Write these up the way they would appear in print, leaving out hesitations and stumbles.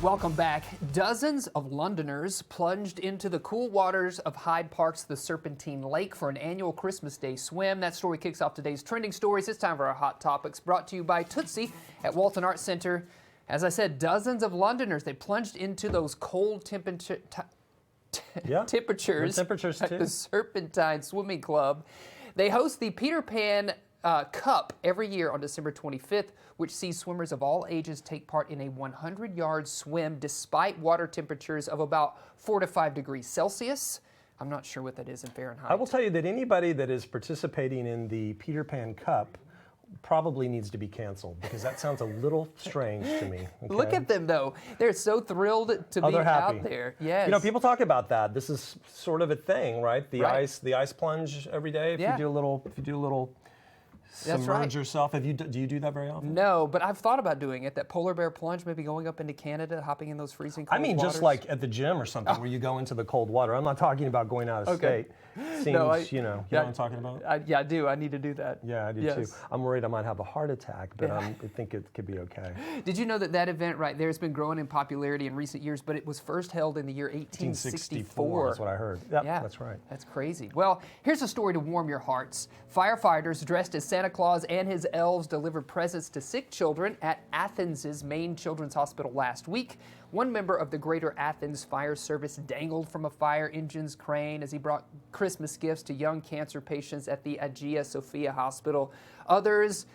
Welcome back. Dozens of Londoners plunged into the cool waters of Hyde Park's The Serpentine Lake for an annual Christmas Day swim. That story kicks off today's trending stories. It's time for our Hot Topics, brought to you by Tootsie at Walton Arts Center. As I said, dozens of Londoners, they plunged into those cold temperatures at the Serpentine Swimming Club. They host the Peter Pan Cup every year on December 25th, which sees swimmers of all ages take part in a 100-yard swim despite water temperatures of about 4 to 5 degrees Celsius. I'm not sure what that is in Fahrenheit. I will tell you that anybody that is participating in the Peter Pan Cup probably needs to be canceled, because that sounds a little strange to me. Okay? Look at them, though. They're so thrilled to be out there. Yes. You know, people talk about that. This is sort of a thing, right? The ice plunge every day. If you do a little submerge yourself. Do you do that very often? No, but I've thought about doing it. That polar bear plunge, maybe going up into Canada, hopping in those freezing cold waters. Just like at the gym or something where you go into the cold water. I'm not talking about going out of state. Seems, you know what I'm talking about? Yeah, I do. I need to do that. Yeah, I do too. I'm worried I might have a heart attack, but I think it could be okay. Did you know that event right there has been growing in popularity in recent years, but it was first held in the year 1864. That's what I heard. Yep, yeah, that's right. That's crazy. Well, here's a story to warm your hearts. Firefighters dressed as Santa Claus and his elves delivered presents to sick children at Athens' main children's hospital last week. One member of the Greater Athens Fire Service dangled from a fire engine's crane as he brought Christmas gifts to young cancer patients at the Hagia Sophia Hospital. Others,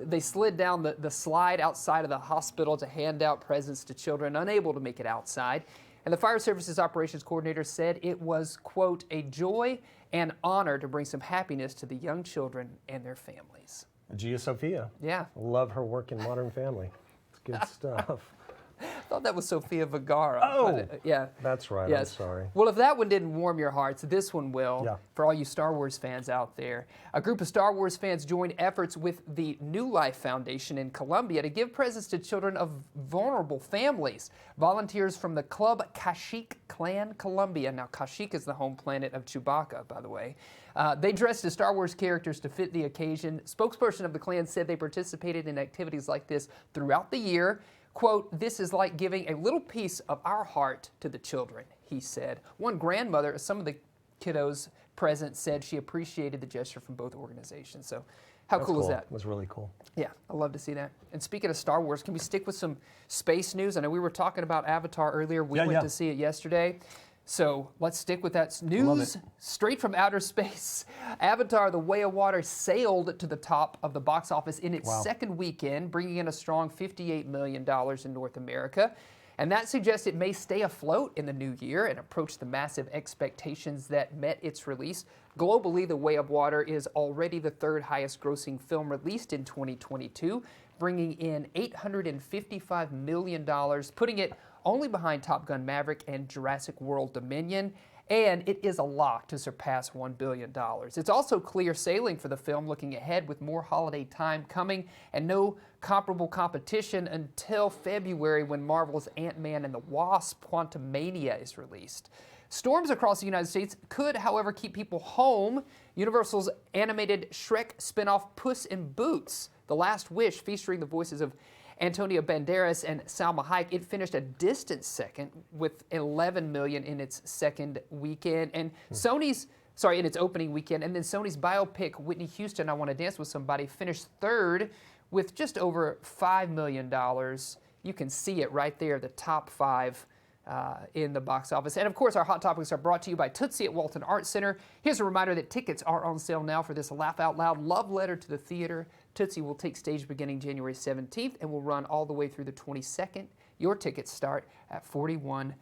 they slid down the slide outside of the hospital to hand out presents to children unable to make it outside. And the Fire Service's operations coordinator said it was, quote, a joy and honor to bring some happiness to the young children and their families. Hagia Sophia. Yeah. Love her work in Modern Family. It's good stuff. I thought that was Sofia Vergara. Oh, yeah. That's right. Yes. I'm sorry. Well, if that one didn't warm your hearts, this one will, for all you Star Wars fans out there. A group of Star Wars fans joined efforts with the New Life Foundation in Colombia to give presents to children of vulnerable families. Volunteers from the Club Kashyyyk Clan Colombia. Now, Kashyyyk is the home planet of Chewbacca, by the way. They dressed as Star Wars characters to fit the occasion. Spokesperson of the clan said they participated in activities like this throughout the year. Quote, this is like giving a little piece of our heart to the children, he said. One grandmother, some of the kiddos present, said she appreciated the gesture from both organizations. So how cool is that? It was really cool. Yeah, I love to see that. And speaking of Star Wars, can we stick with some space news? I know we were talking about Avatar earlier. We went to see it yesterday. So let's stick with that news straight from outer space. Avatar: The Way of Water sailed to the top of the box office in its second weekend, bringing in a strong $58 million in North America. And that suggests it may stay afloat in the new year and approach the massive expectations that met its release. Globally, The Way of Water is already the third highest grossing film released in 2022, bringing in $855 million, putting it only behind Top Gun Maverick and Jurassic World Dominion, and it is a lock to surpass $1 billion. It's also clear sailing for the film looking ahead, with more holiday time coming and no comparable competition until February, when Marvel's Ant-Man and the Wasp: Quantumania is released. Storms across the United States could, however, keep people home. Universal's animated Shrek spinoff Puss in Boots: The Last Wish, featuring the voices of Antonio Banderas and Salma Hayek, it finished a distant second with $11 million in its second weekend, and in its opening weekend. And then Sony's biopic Whitney Houston, I Want to Dance with Somebody, finished third with just over $5 million. You can see it right there, the top 5 in the box office. And of course, our Hot Topics are brought to you by Tootsie at Walton Arts Center. Here's a reminder that tickets are on sale now for this Laugh Out Loud love letter to the theater. Tootsie will take stage beginning January 17th and will run all the way through the 22nd. Your tickets start at $41.